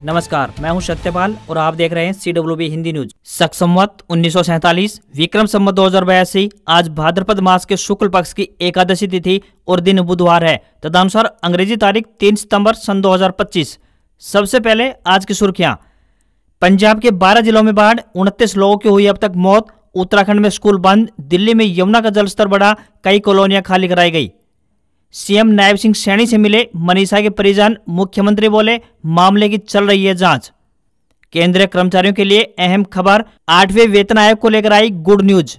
नमस्कार, मैं हूं सत्यपाल और आप देख रहे हैं CWB हिंदी न्यूज। शक संवत 1947 विक्रम संवत 2082 आज भाद्रपद मास के शुक्ल पक्ष की एकादशी तिथि और दिन बुधवार है। तदनुसार अंग्रेजी तारीख 3 सितंबर सन 2025। सबसे पहले आज की सुर्खियां। पंजाब के 12 जिलों में बाढ़, 29 लोगों की हुई अब तक मौत। उत्तराखंड में स्कूल बंद, दिल्ली में यमुना का जलस्तर बढ़ा, कई कॉलोनियां खाली कराई गई। सीएम नायब सिंह सैनी से मिले मनीषा के परिजन, मुख्यमंत्री बोले मामले की चल रही है जांच। केंद्रीय कर्मचारियों के लिए अहम खबर, 8वें वेतन आयोग को लेकर आई गुड न्यूज।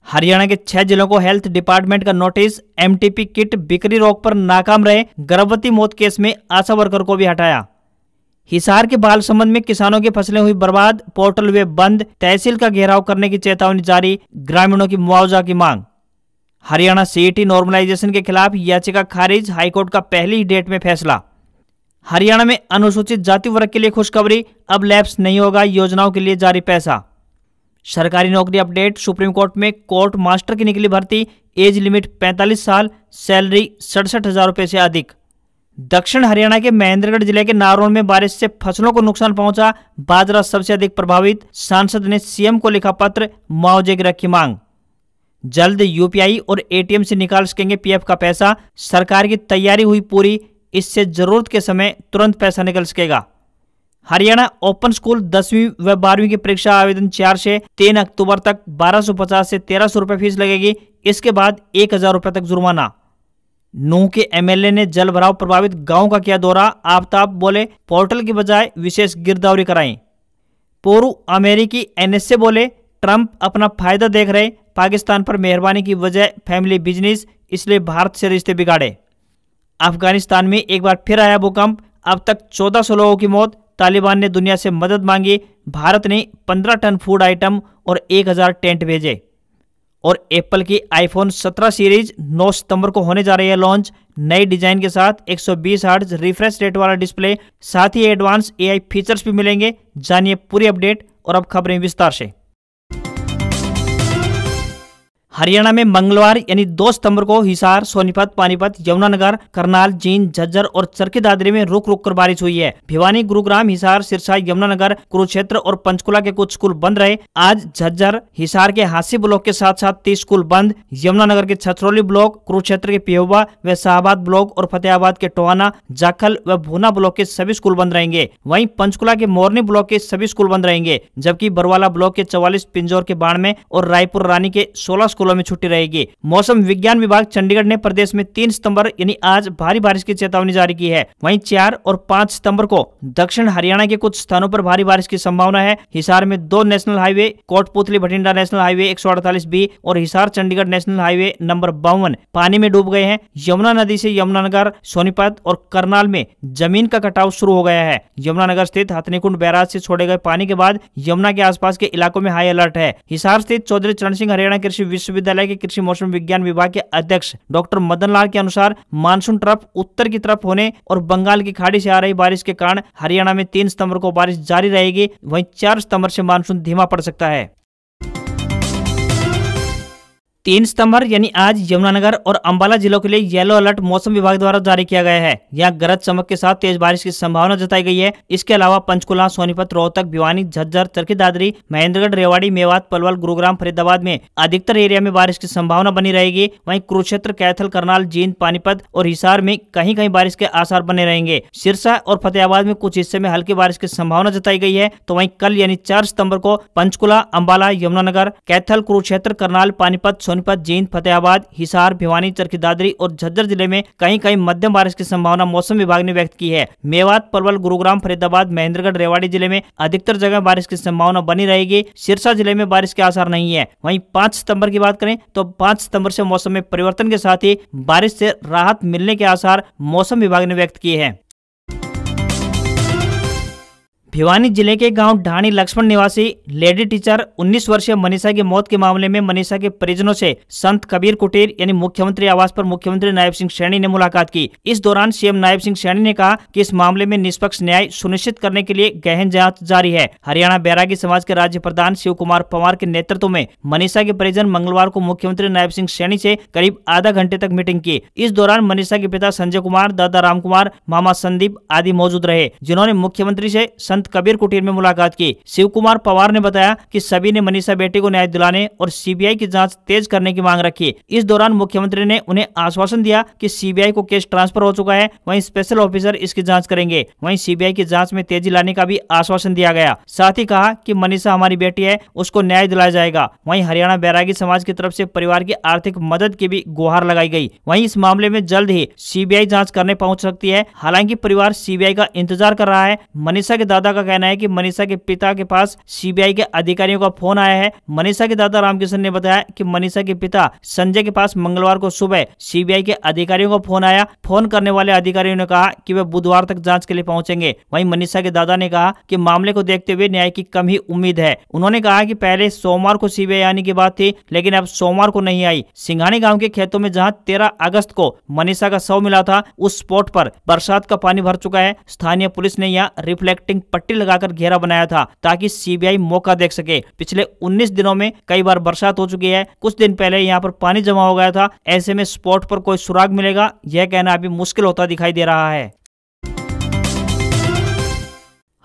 हरियाणा के 6 जिलों को हेल्थ डिपार्टमेंट का नोटिस, एमटीपी किट बिक्री रोक पर नाकाम रहे, गर्भवती मौत केस में आशा वर्कर को भी हटाया। हिसार के बाल संबंध में किसानों की फसलें हुई बर्बाद, पोर्टल वे बंद, तहसील का घेराव करने की चेतावनी जारी, ग्रामीणों की मुआवजा की मांग। हरियाणा सीईटी नॉर्मलाइजेशन के खिलाफ याचिका खारिज, हाईकोर्ट का पहली ही डेट में फैसला। हरियाणा में अनुसूचित जाति वर्ग के लिए खुशखबरी, अब लैप्स नहीं होगा, योजनाओं के लिए जारी पैसा। सरकारी नौकरी अपडेट, सुप्रीम कोर्ट में कोर्ट मास्टर की निकली भर्ती, एज लिमिट 45 साल, सैलरी 67,000 रुपये से अधिक। दक्षिण हरियाणा के महेंद्रगढ़ जिले के नारौन में बारिश से फसलों को नुकसान पहुंचा, बाजरा सबसे अधिक प्रभावित। सांसद ने सीएम को लिखा पत्र, मुआवजे की रखी मांग। जल्द यूपीआई और एटीएम से निकाल सकेंगे पीएफ का पैसा, सरकार की तैयारी हुई पूरी, इससे जरूरत के समय तुरंत पैसा निकल सकेगा। हरियाणा ओपन स्कूल 10वीं व 12वीं की परीक्षा आवेदन 4 से 3 अक्टूबर तक 1250 से 1300 रुपये फीस लगेगी। इसके बाद 1000 रुपये तक जुर्माना। नूंह के एमएलए ने जल भराव प्रभावित गांव का किया दौरा, आफ्ताब बोले पोर्टल की बजाय विशेष गिरदावरी कराएं। पूर्व अमेरिकी एनएसए बोले ट्रंप अपना फायदा देख रहे, पाकिस्तान पर मेहरबानी की वजह फैमिली बिजनेस, इसलिए भारत से रिश्ते बिगाड़े। अफगानिस्तान में एक बार फिर आया भूकंप, अब तक 1400 लोगों की मौत। तालिबान ने दुनिया से मदद मांगी, भारत ने 15 टन फूड आइटम और 1000 टेंट भेजे। और एप्पल की आईफोन 17 सीरीज 9 सितंबर को होने जा रही है लॉन्च, नई डिजाइन के साथ 120 हर्ट्ज रिफ्रेश रेट वाला डिस्प्ले, साथ ही एडवांस एआई फीचर्स भी मिलेंगे। जानिए पूरी अपडेट और अब खबरें विस्तार से। हरियाणा में मंगलवार यानी 2 सितंबर को हिसार, सोनीपत, पानीपत, यमुनानगर, करनाल, जींद, झज्जर और चरखी दादरी में रुक रुक कर बारिश हुई है। भिवानी, गुरुग्राम, हिसार, सिरसा, यमुनानगर, कुरुक्षेत्र और पंचकुला के कुछ स्कूल बंद रहे। आज झज्जर, हिसार के हांसी ब्लॉक के साथ साथ 30 स्कूल बंद, यमुनानगर के छछरौली ब्लॉक, कुरुक्षेत्र के पिहोबा व शाहबाद ब्लॉक और फतेहाबाद के टोहाना, जाखल व भूना ब्लॉक के सभी स्कूल बंद रहेंगे। वहीं पंचकुला के मोरनी ब्लॉक के सभी स्कूल बंद रहेंगे, जबकि बरवाला ब्लॉक के 44, पिंजौर के बाड़मेर और रायपुर रानी के 16 स्कूलों में छुट्टी रहेगी। मौसम विज्ञान विभाग चंडीगढ़ ने प्रदेश में 3 सितंबर यानी आज भारी बारिश की चेतावनी जारी की है। वहीं 4 और 5 सितंबर को दक्षिण हरियाणा के कुछ स्थानों पर भारी बारिश की संभावना है। हिसार में 2 national highway, Kotputli Bathinda national highway 148B और Hisar Chandigarh national highway number 52 पानी में डूब गए हैं। यमुना नदी से यमुनानगर, सोनीपत और करनाल में जमीन का कटाव शुरू हो गया है। यमुनानगर स्थित हथनीकुंड बैराज से छोड़े गए पानी के बाद यमुना के आसपास के इलाकों में हाई अलर्ट है। हिसार स्थित चौधरी चरण सिंह हरियाणा कृषि विश्वविद्यालय कृषि मौसम विज्ञान विभाग के अध्यक्ष डॉक्टर मदन लाल के अनुसार मानसून ट्रफ उत्तर की तरफ होने और बंगाल की खाड़ी से आ रही बारिश के कारण हरियाणा में 3 सितंबर को बारिश जारी रहेगी। वहीं 4 सितंबर से मानसून धीमा पड़ सकता है। 3 सितंबर यानी आज यमुनानगर और अंबाला जिलों के लिए येलो अलर्ट मौसम विभाग द्वारा जारी किया गया है। यहाँ गरज चमक के साथ तेज बारिश की संभावना जताई गई है। इसके अलावा पंचकुला, सोनीपत, रोहतक, भिवानी, झज्जर, चरखी दादरी, महेंद्रगढ़, रेवाड़ी, मेवात, पलवल, गुरुग्राम, फरीदाबाद में अधिकतर एरिया में बारिश की संभावना बनी रहेगी। वहीं कुरुक्षेत्र, कैथल, करनाल, जींद, पानीपत और हिसार में कहीं कहीं बारिश के आसार बने रहेंगे। सिरसा और फतेहाबाद में कुछ हिस्से में हल्की बारिश की संभावना जताई गई है। तो वहीं कल यानी 4 सितंबर को पंचकुला, अंबाला, यमुनानगर, कैथल, कुरुक्षेत्र, करनाल, पानीपत, सोनीपत, जींद, फतेहाबाद, हिसार, भिवानी, चरखी दादरी और झज्जर जिले में कहीं कहीं मध्यम बारिश की संभावना मौसम विभाग ने व्यक्त की है। मेवात, पलवल, गुरुग्राम, फरीदाबाद, महेंद्रगढ़, रेवाड़ी जिले में अधिकतर जगह बारिश की संभावना बनी रहेगी। सिरसा जिले में बारिश के आसार नहीं है। वहीं 5 सितंबर की बात करें तो 5 सितंबर से मौसम में परिवर्तन के साथ ही बारिश से राहत मिलने के आसार मौसम विभाग ने व्यक्त किए हैं। भिवानी जिले के गांव ढाणी लक्ष्मण निवासी लेडी टीचर 19 वर्षीय मनीषा की मौत के मामले में मनीषा के परिजनों से संत कबीर कुटीर यानी मुख्यमंत्री आवास पर मुख्यमंत्री नायब सिंह सैनी ने मुलाकात की। इस दौरान सीएम नायब सिंह सैनी ने कहा कि इस मामले में निष्पक्ष न्याय सुनिश्चित करने के लिए गहन जांच जारी है। हरियाणा बैरागी समाज के राज्य प्रधान शिव कुमार पवार के नेतृत्व में मनीषा के परिजन मंगलवार को मुख्यमंत्री नायब सिंह सैनी से करीब आधा घंटे तक मीटिंग की। इस दौरान मनीषा के पिता संजय कुमार, दादा राम कुमार, मामा संदीप आदि मौजूद रहे, जिन्होंने मुख्यमंत्री से संत कबीर कुटीर में मुलाकात की। शिव कुमार पवार ने बताया कि सभी ने मनीषा बेटी को न्याय दिलाने और सीबीआई की जांच तेज करने की मांग रखी। इस दौरान मुख्यमंत्री ने उन्हें आश्वासन दिया कि सीबीआई को केस ट्रांसफर हो चुका है, वहीं स्पेशल ऑफिसर इसकी जांच करेंगे। वहीं सीबीआई की जांच में तेजी लाने का भी आश्वासन दिया गया। साथ ही कहा कि मनीषा हमारी बेटी है, उसको न्याय दिलाया जाएगा। वहीं हरियाणा बैरागी समाज की तरफ से परिवार की आर्थिक मदद की भी गुहार लगाई गई। वहीं इस मामले में जल्द ही सीबीआई जांच करने पहुंच सकती है। हालांकि परिवार सीबीआई का इंतजार कर रहा है। मनीषा के दादा का कहना है कि मनीषा के पिता के पास सीबीआई के अधिकारियों का फोन आया है। मनीषा के दादा रामकिशन ने बताया कि मनीषा के पिता संजय के पास मंगलवार को सुबह सीबीआई के अधिकारियों का फोन आया। फोन करने वाले अधिकारियों ने कहा कि वे बुधवार तक जांच के लिए पहुंचेंगे। वहीं मनीषा के दादा ने कहा कि मामले को देखते हुए न्याय की कम ही उम्मीद है। उन्होंने कहा कि पहले सोमवार को सीबीआई आने की बात थी, लेकिन अब सोमवार को नहीं आई। सिंघानी गांव के खेतों में जहां 13 अगस्त को मनीषा का शव मिला था, उस स्पॉट पर बरसात का पानी भर चुका है। स्थानीय पुलिस ने यहां रिफ्लेक्टिंग पट्टी लगाकर घेरा बनाया था ताकि सीबीआई मौका देख सके। पिछले 19 दिनों में कई बार बरसात हो चुकी है। कुछ दिन पहले यहां पर पानी जमा हो गया था। ऐसे में स्पॉट पर कोई सुराग मिलेगा, यह कहना अभी मुश्किल होता दिखाई दे रहा है।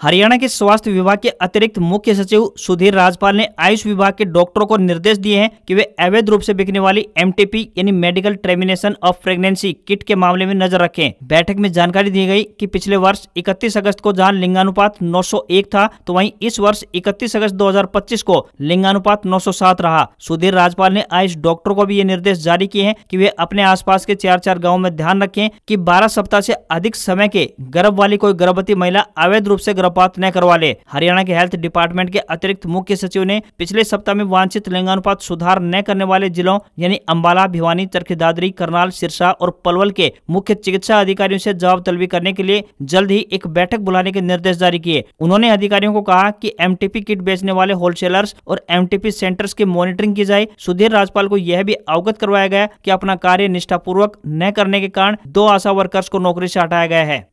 हरियाणा के स्वास्थ्य विभाग के अतिरिक्त मुख्य सचिव सुधीर राजपाल ने आयुष विभाग के डॉक्टरों को निर्देश दिए हैं कि वे अवैध रूप से बिकने वाली एमटीपी यानी medical termination of pregnancy kit के मामले में नजर रखें। बैठक में जानकारी दी गई कि पिछले वर्ष 31 अगस्त को जहां लिंगानुपात 901 था, तो वहीं इस वर्ष 31 अगस्त 2025 को लिंगानुपात 907 रहा। सुधीर राजपाल ने आयुष डॉक्टरों को भी ये निर्देश जारी किए हैं कि वे अपने आसपास के 4 गाँव में ध्यान रखें कि 12 सप्ताह से अधिक समय के गर्भ वाली कोई गर्भवती महिला अवैध रूप से गर्भपात न करवा ले। हरियाणा के हेल्थ डिपार्टमेंट के अतिरिक्त मुख्य सचिव ने पिछले सप्ताह में वांछित लिंगानुपात सुधार न करने वाले जिलों यानी अंबाला, भिवानी, चरखी दादरी, करनाल, सिरसा और पलवल के मुख्य चिकित्सा अधिकारियों से जवाब तलबी करने के लिए जल्द ही एक बैठक बुलाने के निर्देश जारी किए। उन्होंने अधिकारियों को कहा कि एमटीपी किट बेचने वाले होलसेलर्स और एमटीपी सेंटर्स की मॉनिटरिंग की जाए। सुधीर राजपाल को यह भी अवगत करवाया गया कि अपना कार्य निष्ठापूर्वक न करने के कारण 2 आशा वर्कर्स को नौकरी से हटाया गया है।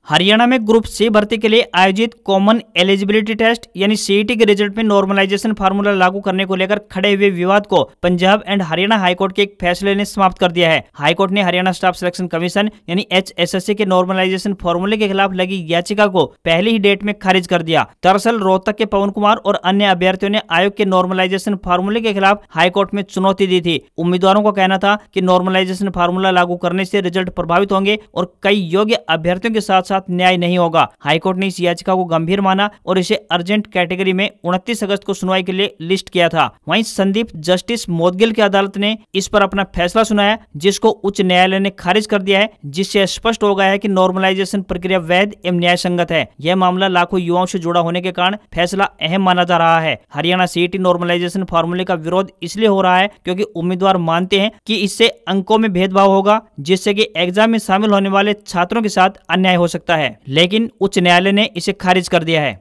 हरियाणा में ग्रुप सी भर्ती के लिए आयोजित कॉमन एलिजिबिलिटी टेस्ट यानी सीईटी के रिजल्ट में नॉर्मलाइजेशन फार्मूला लागू करने को लेकर खड़े हुए विवाद को पंजाब एंड हरियाणा हाईकोर्ट के एक फैसले ने समाप्त कर दिया है। हाईकोर्ट ने हरियाणा स्टाफ सिलेक्शन कमीशन यानी HSSC के नॉर्मलाइजेशन फार्मूले के खिलाफ लगी याचिका को पहली ही डेट में खारिज कर दिया। दरअसल रोहतक के पवन कुमार और अन्य अभ्यर्थियों ने आयोग के नॉर्मलाइजेशन फार्मूले के खिलाफ हाईकोर्ट में चुनौती दी थी। उम्मीदवारों का कहना था कि नॉर्मलाइजेशन फार्मूला लागू करने से रिजल्ट प्रभावित होंगे और कई योग्य अभ्यर्थियों के साथ न्याय नहीं होगा। हाईकोर्ट ने इस याचिका को गंभीर माना और इसे अर्जेंट कैटेगरी में 29 अगस्त को सुनवाई के लिए लिस्ट किया था। वहीं संदीप जस्टिस मोदगिल की अदालत ने इस पर अपना फैसला सुनाया, जिसको उच्च न्यायालय ने खारिज कर दिया है, जिससे स्पष्ट हो गया है कि नॉर्मलाइजेशन प्रक्रिया वैध एवं न्याय संगत है। यह मामला लाखों युवाओं से जुड़ा होने के कारण फैसला अहम माना जा रहा है। हरियाणा सीईटी नॉर्मलाइजेशन फार्मूले का विरोध इसलिए हो रहा है क्योंकि उम्मीदवार मानते हैं कि इससे अंकों में भेदभाव होगा, जिससे कि एग्जाम में शामिल होने वाले छात्रों के साथ अन्याय हो सकता है, लेकिन उच्च न्यायालय ने इसे खारिज कर दिया है।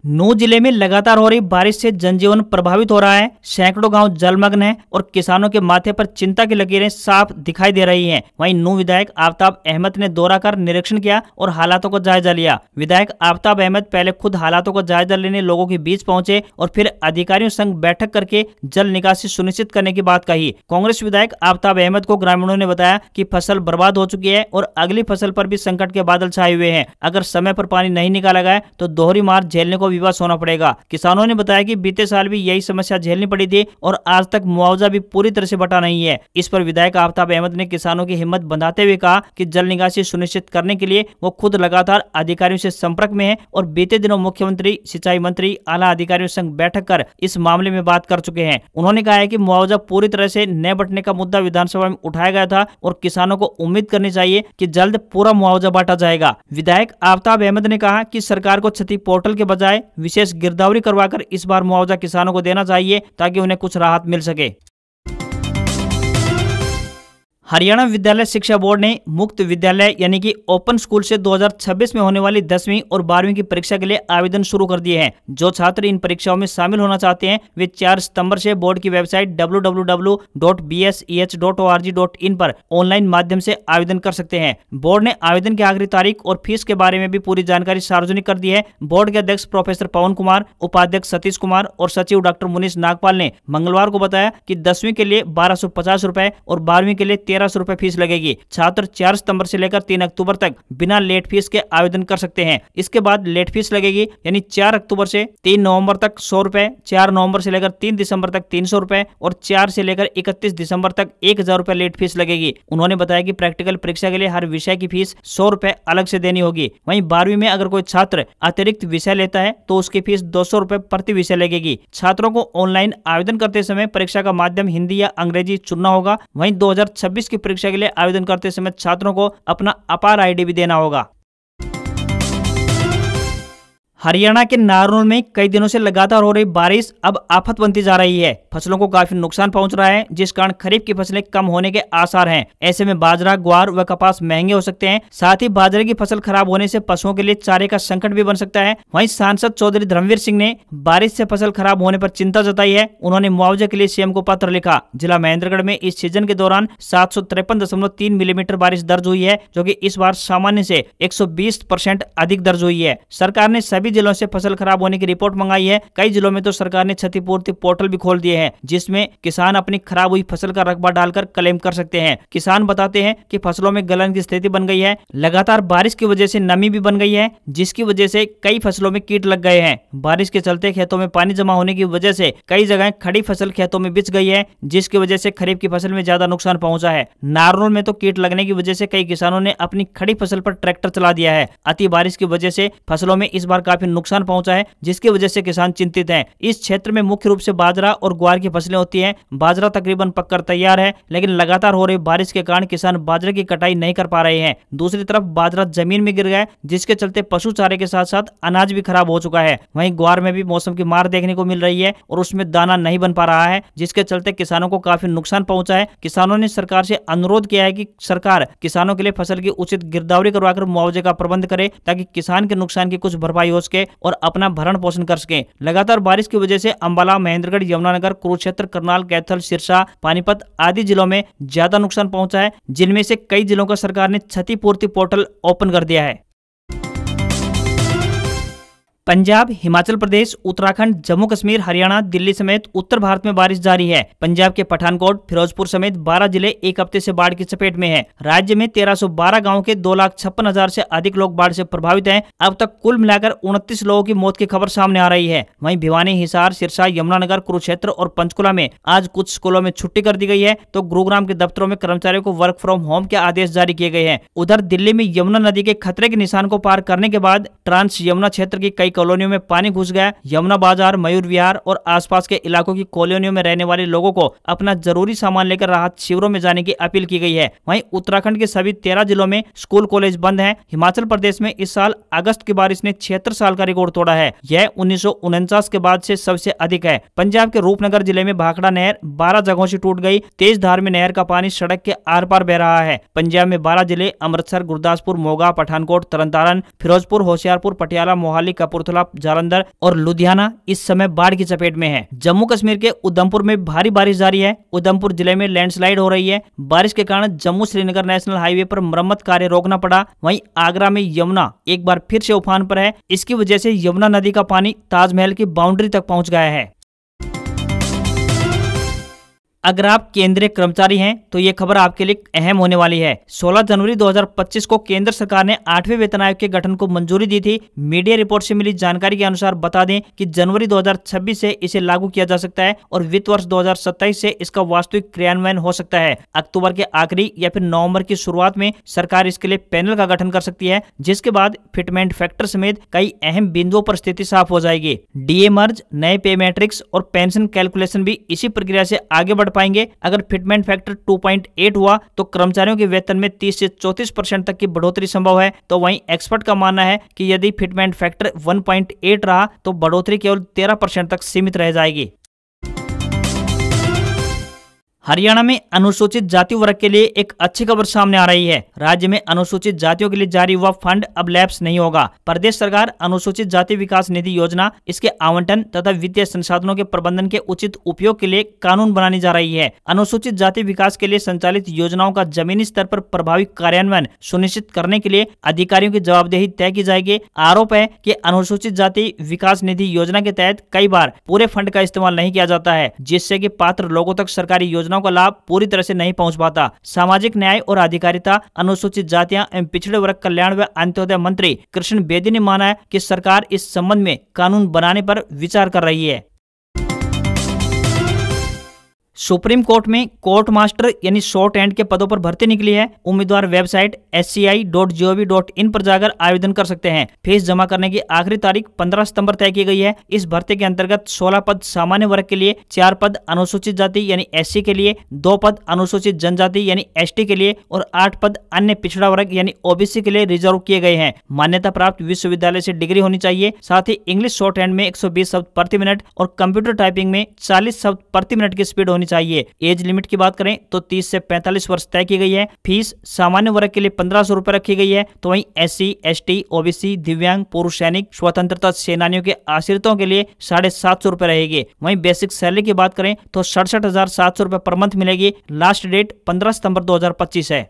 नूंह जिले में लगातार हो रही बारिश से जनजीवन प्रभावित हो रहा है। सैकड़ों गांव जलमग्न हैं और किसानों के माथे पर चिंता की लकीरें साफ दिखाई दे रही हैं। वहीं नूंह विधायक आफताब अहमद ने दौरा कर निरीक्षण किया और हालातों का जायजा लिया। विधायक आफताब अहमद पहले खुद हालातों का जायजा लेने लोगों के बीच पहुंचे और फिर अधिकारियों संग बैठक करके जल निकासी सुनिश्चित करने की बात कही। कांग्रेस विधायक आफताब अहमद को ग्रामीणों ने बताया कि फसल बर्बाद हो चुकी है और अगली फसल पर भी संकट के बादल छाए हुए हैं। अगर समय पर पानी नहीं निकाला गया तो दोहरी मार झेलने को विवश होना पड़ेगा। किसानों ने बताया कि बीते साल भी यही समस्या झेलनी पड़ी थी और आज तक मुआवजा भी पूरी तरह से बटा नहीं है। इस पर विधायक आफताब अहमद ने किसानों की हिम्मत बंधाते हुए कहा कि जल निकासी सुनिश्चित करने के लिए वो खुद लगातार अधिकारियों से संपर्क में है और बीते दिनों मुख्यमंत्री, सिंचाई मंत्री, आला अधिकारियों संग बैठक कर इस मामले में बात कर चुके हैं। उन्होंने कहा है कि मुआवजा पूरी तरह से न बटने का मुद्दा विधानसभा में उठाया गया था और किसानों को उम्मीद करनी चाहिए कि जल्द पूरा मुआवजा बांटा जाएगा। विधायक आफताब अहमद ने कहा कि सरकार को क्षति पोर्टल के बजाय विशेष गिरदावरी करवाकर इस बार मुआवजा किसानों को देना चाहिए ताकि उन्हें कुछ राहत मिल सके। हरियाणा विद्यालय शिक्षा बोर्ड ने मुक्त विद्यालय यानी कि ओपन स्कूल से 2026 में होने वाली 10वीं और 12वीं की परीक्षा के लिए आवेदन शुरू कर दिए हैं। जो छात्र इन परीक्षाओं में शामिल होना चाहते हैं वे 4 सितंबर से बोर्ड की वेबसाइट www.bseh.org.in पर ऑनलाइन माध्यम से आवेदन कर सकते हैं। बोर्ड ने आवेदन की आखिरी तारीख और फीस के बारे में भी पूरी जानकारी सार्वजनिक कर दी है। बोर्ड के अध्यक्ष प्रोफेसर पवन कुमार, उपाध्यक्ष सतीश कुमार और सचिव डॉक्टर मुनीश नागपाल ने मंगलवार को बताया कि 10वीं के लिए 1250 रुपए और 12वीं के लिए 1300 रुपए फीस लगेगी। छात्र 4 सितंबर से लेकर 3 अक्टूबर तक बिना लेट फीस के आवेदन कर सकते हैं। इसके बाद लेट फीस लगेगी, यानी 4 अक्टूबर से 3 नवंबर तक 100 रुपए, 4 नवंबर से लेकर 3 दिसंबर तक 300 रुपए और 4 से लेकर 31 दिसंबर तक 1000 रुपए लेट फीस लगेगी। उन्होंने बताया कि प्रैक्टिकल परीक्षा के लिए हर विषय की फीस 100 रुपए अलग से देनी होगी। वहीं 12वीं में अगर कोई छात्र अतिरिक्त विषय लेता है तो उसकी फीस 200 रुपए प्रति विषय लगेगी। छात्रों को ऑनलाइन आवेदन करते समय परीक्षा का माध्यम हिंदी या अंग्रेजी चुनना होगा। वहीं 2026 की परीक्षा के लिए आवेदन करते समय छात्रों को अपना अपार आईडी भी देना होगा। हरियाणा के नारनौल में कई दिनों से लगातार हो रही बारिश अब आफत बनती जा रही है। फसलों को काफी नुकसान पहुंच रहा है, जिस कारण खरीफ की फसलें कम होने के आसार हैं। ऐसे में बाजरा, ग्वार व कपास महंगे हो सकते हैं। साथ ही बाजरे की फसल खराब होने से पशुओं के लिए चारे का संकट भी बन सकता है। वहीं सांसद चौधरी धर्मवीर सिंह ने बारिश से फसल खराब होने पर चिंता जताई है। उन्होंने मुआवजे के लिए सीएम को पत्र लिखा। जिला महेंद्रगढ़ में इस सीजन के दौरान 753.3 मिलीमीटर बारिश दर्ज हुई है, जो कि इस बार सामान्य से 120% अधिक दर्ज हुई है। सरकार ने सभी जिलों से फसल खराब होने की रिपोर्ट मंगाई है। कई जिलों में तो सरकार ने क्षतिपूर्ति पोर्टल भी खोल दिए हैं, जिसमें किसान अपनी खराब हुई फसल का रकबा डालकर क्लेम कर सकते हैं। किसान बताते हैं कि फसलों में गलन की स्थिति बन गई है। लगातार बारिश की वजह से नमी भी बन गई है, जिसकी वजह से कई फसलों में कीट लग गए हैं। बारिश के चलते खेतों में पानी जमा होने की वजह से कई जगह खड़ी फसल खेतों में बिछ गई है, जिसकी वजह से खरीफ की फसल में ज्यादा नुकसान पहुंचा है। नारनौल में तो कीट लगने की वजह से कई किसानों ने अपनी खड़ी फसल पर ट्रैक्टर चला दिया है। अति बारिश की वजह से फसलों में इस बार काफी नुकसान पहुंचा है, जिसकी वजह से किसान चिंतित हैं। इस क्षेत्र में मुख्य रूप से बाजरा और ग्वार की फसलें होती हैं। बाजरा तकरीबन पककर तैयार है, लेकिन लगातार हो रही बारिश के कारण किसान बाजरे की कटाई नहीं कर पा रहे हैं। दूसरी तरफ बाजरा जमीन में गिर गया, जिसके चलते पशु चारे के साथ साथ अनाज भी खराब हो चुका है। वहीं ग्वार में भी मौसम की मार देखने को मिल रही है और उसमें दाना नहीं बन पा रहा है, जिसके चलते किसानों को काफी नुकसान पहुंचा है। किसानों ने सरकार से अनुरोध किया है कि सरकार किसानों के लिए फसल की उचित गिरदावरी करवाकर मुआवजे का प्रबंध करे, ताकि किसान के नुकसान की कुछ भरपाई हो सके और अपना भरण पोषण कर सके। लगातार बारिश की वजह से अंबाला, महेंद्रगढ़, यमुनानगर, कुरुक्षेत्र, करनाल, कैथल, सिरसा, पानीपत आदि जिलों में ज्यादा नुकसान पहुंचा है, जिनमें से कई जिलों का सरकार ने क्षतिपूर्ति पोर्टल ओपन कर दिया है। पंजाब, हिमाचल प्रदेश, उत्तराखंड, जम्मू कश्मीर, हरियाणा, दिल्ली समेत उत्तर भारत में बारिश जारी है। पंजाब के पठानकोट, फिरोजपुर समेत 12 जिले एक हफ्ते से बाढ़ की चपेट में हैं। राज्य में 1312 गांवों के 2,56,000 से अधिक लोग बाढ़ से प्रभावित हैं। अब तक कुल मिलाकर 29 लोगों की मौत की खबर सामने आ रही है। वहीं भिवानी, हिसार, सिरसा, यमुनानगर, कुरुक्षेत्र और पंचकुला में आज कुछ स्कूलों में छुट्टी कर दी गई है, तो गुरुग्राम के दफ्तरों में कर्मचारियों को वर्क फ्रॉम होम के आदेश जारी किए गए हैं। उधर दिल्ली में यमुना नदी के खतरे के निशान को पार करने के बाद ट्रांस यमुना क्षेत्र की कई कॉलोनियों में पानी घुस गया। यमुना बाजार, मयूर विहार और आसपास के इलाकों की कॉलोनियों में रहने वाले लोगों को अपना जरूरी सामान लेकर राहत शिविरों में जाने की अपील की गई है। वहीं उत्तराखंड के सभी 13 जिलों में स्कूल कॉलेज बंद हैं। हिमाचल प्रदेश में इस साल अगस्त की बारिश ने 76 साल का रिकॉर्ड तोड़ा है। यह 1949 के बाद से सबसे अधिक है। पंजाब के रूपनगर जिले में भाखड़ा नहर 12 जगहों से टूट गई। तेज धार में नहर का पानी सड़क के आर पार बह रहा है। पंजाब में 12 जिले अमृतसर, गुरदासपुर, मोगा, पठानकोट, तरनतारन, फिरोजपुर, होशियारपुर, पटियाला, मोहाली, कपूरथला, जालंधर और लुधियाना इस समय बाढ़ की चपेट में है। जम्मू कश्मीर के उधमपुर में भारी बारिश जारी है। उधमपुर जिले में लैंडस्लाइड हो रही है। बारिश के कारण जम्मू श्रीनगर नेशनल हाईवे पर मरम्मत कार्य रोकना पड़ा। वहीं आगरा में यमुना एक बार फिर से उफान पर है। इसकी वजह से यमुना नदी का पानी ताजमहल की बाउंड्री तक पहुंच गया है। अगर आप केंद्रीय कर्मचारी हैं तो ये खबर आपके लिए अहम होने वाली है। 16 जनवरी 2025 को केंद्र सरकार ने 8वें वेतन आयोग के गठन को मंजूरी दी थी। मीडिया रिपोर्ट से मिली जानकारी के अनुसार बता दें कि जनवरी 2026 से इसे लागू किया जा सकता है और वित्त वर्ष 2027 से इसका वास्तविक क्रियान्वयन हो सकता है। अक्टूबर के आखिरी या फिर नवंबर की शुरुआत में सरकार इसके लिए पैनल का गठन कर सकती है, जिसके बाद फिटमेंट फैक्टर समेत कई अहम बिंदुओं पर स्थिति साफ हो जाएगी। डीए मर्ज, नए पे मैट्रिक्स और पेंशन कैलकुलेशन भी इसी प्रक्रिया से आगे बढ़ पाएंगे। अगर फिटमेंट फैक्टर 2.8 हुआ तो कर्मचारियों के वेतन में 30 से 34% तक की बढ़ोतरी संभव है। तो वहीं एक्सपर्ट का मानना है कि यदि फिटमेंट फैक्टर 1.8 रहा तो बढ़ोतरी केवल 13% तक सीमित रह जाएगी। हरियाणा में अनुसूचित जाति वर्ग के लिए एक अच्छी खबर सामने आ रही है। राज्य में अनुसूचित जातियों के लिए जारी हुआ फंड अब लैप्स नहीं होगा। प्रदेश सरकार अनुसूचित जाति विकास निधि योजना, इसके आवंटन तथा वित्तीय संसाधनों के प्रबंधन के उचित उपयोग के लिए कानून बनाने जा रही है। अनुसूचित जाति विकास के लिए संचालित योजनाओं का जमीनी स्तर पर प्रभावी कार्यान्वयन सुनिश्चित करने के लिए अधिकारियों की जवाबदेही तय की जाएगी। आरोप है कि अनुसूचित जाति विकास निधि योजना के तहत कई बार पूरे फंड का इस्तेमाल नहीं किया जाता है, जिससे कि पात्र लोगों तक सरकारी योजनाओं का लाभ पूरी तरह से नहीं पहुंच पाता। सामाजिक न्याय और अधिकारिता, अनुसूचित जातियां एवं पिछड़े वर्ग कल्याण व अंत्योदय मंत्री कृष्ण बेदी ने माना है कि सरकार इस संबंध में कानून बनाने पर विचार कर रही है। सुप्रीम कोर्ट में कोर्ट मास्टर यानी शॉर्ट हैंड के पदों पर भर्ती निकली है। उम्मीदवार वेबसाइट sci.gov.in पर जाकर आवेदन कर सकते हैं। फीस जमा करने की आखिरी तारीख 15 सितंबर तय की गई है। इस भर्ती के अंतर्गत 16 पद सामान्य वर्ग के लिए, 4 पद अनुसूचित जाति यानी SC के लिए, 2 पद अनुसूचित जनजाति यानी ST के लिए और 8 पद अन्य पिछड़ा वर्ग यानी OBC के लिए रिजर्व किए गए हैं। मान्यता प्राप्त विश्वविद्यालय से डिग्री होनी चाहिए। साथ ही इंग्लिश शॉर्ट हैंड में 120 शब्द प्रति मिनट और कंप्यूटर टाइपिंग में 40 शब्द प्रति मिनट की स्पीड होनी चाहिए। एज लिमिट की बात करें तो 30 से 45 वर्ष तय की गई है। फीस सामान्य वर्ग के लिए 1500 रुपए रखी गई है, तो वहीं SC, ST, OBC, दिव्यांग, पूर्व सैनिक, स्वतंत्रता सेनानियों के आश्रितों के लिए 750 रुपए रहेगी। वहीं बेसिक सैलरी की बात करें तो 67,700 रुपए पर मंथ मिलेगी। लास्ट डेट 15 सितंबर 2025 है।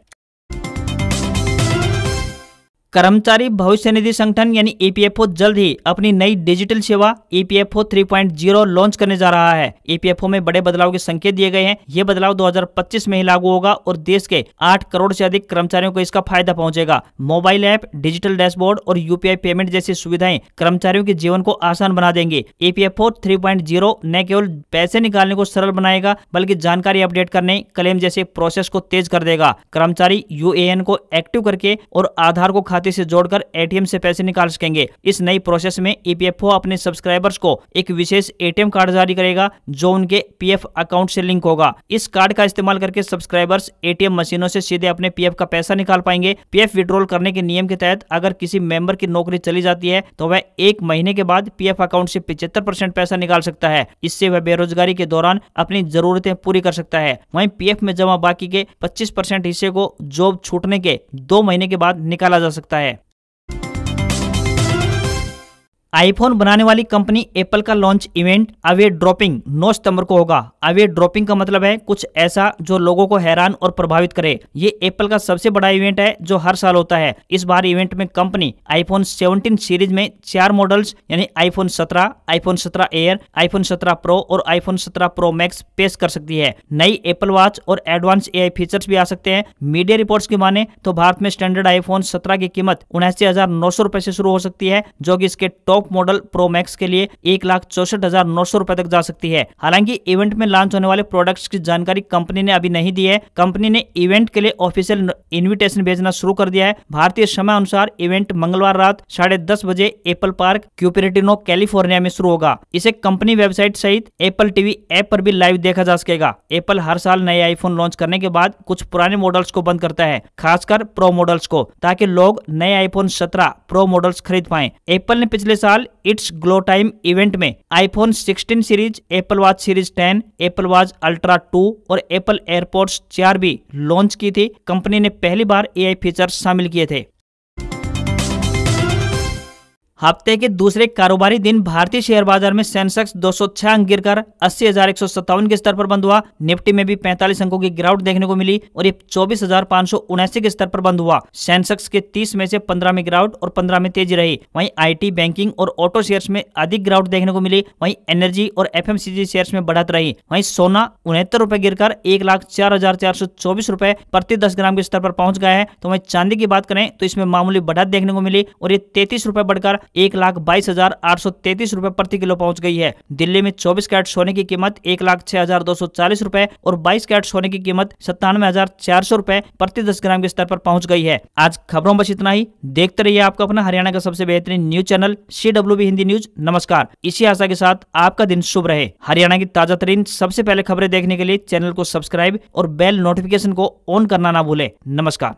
कर्मचारी भविष्य निधि संगठन यानी EPFO जल्द ही अपनी नई डिजिटल सेवा EPFO 3.0 लॉन्च करने जा रहा है। EPFO में बड़े बदलाव के संकेत दिए गए हैं। ये बदलाव 2025 में ही लागू होगा और देश के 8 करोड़ से अधिक कर्मचारियों को इसका फायदा पहुंचेगा। मोबाइल ऐप, डिजिटल डैशबोर्ड और UPI पेमेंट जैसी सुविधाएं कर्मचारियों के जीवन को आसान बना देंगी। EPFO 3.0 न केवल पैसे निकालने को सरल बनाएगा, बल्कि जानकारी अपडेट करने, क्लेम जैसे प्रोसेस को तेज कर देगा। कर्मचारी UAN को एक्टिव करके और आधार को खाते से जोड़कर ATM से पैसे निकाल सकेंगे। इस नई प्रोसेस में EPFO अपने सब्सक्राइबर्स को एक विशेष ATM कार्ड जारी करेगा जो उनके PF अकाउंट से लिंक होगा। इस कार्ड का इस्तेमाल करके सब्सक्राइबर्स ATM मशीनों से सीधे अपने PF का पैसा निकाल पाएंगे। PF विड्रॉल करने के नियम के तहत अगर किसी मेंबर की नौकरी चली जाती है तो वह 1 महीने के बाद PF अकाउंट से 75% पैसा निकाल सकता है। इससे वह बेरोजगारी के दौरान अपनी जरूरतें पूरी कर सकता है। वहीं PF में जमा बाकी के 25% हिस्से को जॉब छूटने के 2 महीने के बाद निकाला जा सकता है। आईफोन बनाने वाली कंपनी एप्पल का लॉन्च इवेंट अवे ड्रॉपिंग 9 सितंबर को होगा। अवे ड्रॉपिंग का मतलब है कुछ ऐसा जो लोगों को हैरान और प्रभावित करे। ये एप्पल का सबसे बड़ा इवेंट है जो हर साल होता है। इस बार इवेंट में कंपनी आईफोन 17 सीरीज में 4 मॉडल्स यानी iPhone 17, iPhone 17 air, iPhone 17 pro और आईफोन 17 प्रो मैक्स पेश कर सकती है। नई एप्पल वॉच और एडवांस AI फीचर्स भी आ सकते हैं। मीडिया रिपोर्ट्स की माने तो भारत में स्टैंडर्ड आईफोन 17 की कीमत 79,900 रुपए से शुरू हो सकती है, जो कि इसके टॉप मॉडल प्रो मैक्स के लिए 1,64,900 रुपए तक जा सकती है। हालांकि इवेंट में लॉन्च होने वाले प्रोडक्ट्स की जानकारी कंपनी ने अभी नहीं दी है। कंपनी ने इवेंट के लिए ऑफिशियल इनविटेशन भेजना शुरू कर दिया है। भारतीय समय अनुसार इवेंट मंगलवार रात 10:30 बजे एप्पल पार्क, क्यूपरेटिनो, कैलिफोर्निया में शुरू होगा। इसे कंपनी वेबसाइट सहित एप्पल TV ऐप पर भी लाइव देखा जा सकेगा। एप्पल हर साल नए आईफोन लॉन्च करने के बाद कुछ पुराने मॉडल्स को बंद करता है, खासकर प्रो मॉडल्स को, ताकि लोग नए आईफोन 17 प्रो मॉडल्स खरीद पाएं। एप्पल ने पिछले साल इट्स ग्लो टाइम इवेंट में iPhone 16 series, Apple watch series 10, Apple watch ultra 2 और एप्पल एयरपॉड्स 4 भी लॉन्च की थी। कंपनी ने पहली बार AI फीचर्स शामिल किए थे। हफ्ते के दूसरे कारोबारी दिन भारतीय शेयर बाजार में सेंसेक्स 206 अंक गिरकर 80,157 के स्तर पर बंद हुआ। निफ्टी में भी 45 अंकों की गिरावट देखने को मिली और ये 24,579 के स्तर पर बंद हुआ। सेंसेक्स के 30 में से 15 में गिरावट और 15 में तेजी रही। वहीं IT, बैंकिंग और ऑटो शेयर्स में अधिक गिरावट देखने को मिली। वहीं एनर्जी और FMCG शेयर्स में बढ़त रही। वहीं सोना 69 रुपए गिरकर 1,04,424 रुपए प्रति 10 ग्राम के स्तर पर पहुंच गया है। तो वहीं चांदी की बात करें तो इसमें मामूली बढ़त देखने को मिली और ये 33 रुपए बढ़कर 1,22,833 रुपए प्रति किलो पहुंच गई है। दिल्ली में 24 कैरेट सोने की कीमत 1,06,240 रुपए और 22 कैरेट सोने की कीमत 97,400 रुपए प्रति 10 ग्राम के स्तर पर पहुंच गई है। आज खबरों बस इतना ही। देखते रहिए आपका अपना हरियाणा का सबसे बेहतरीन news channel CWB Hindi news. नमस्कार। इसी आशा के साथ आपका दिन शुभ रहे। हरियाणा की ताजा तरीन सबसे पहले खबरें देखने के लिए चैनल को सब्सक्राइब और बेल नोटिफिकेशन को ऑन करना ना भूले। नमस्कार।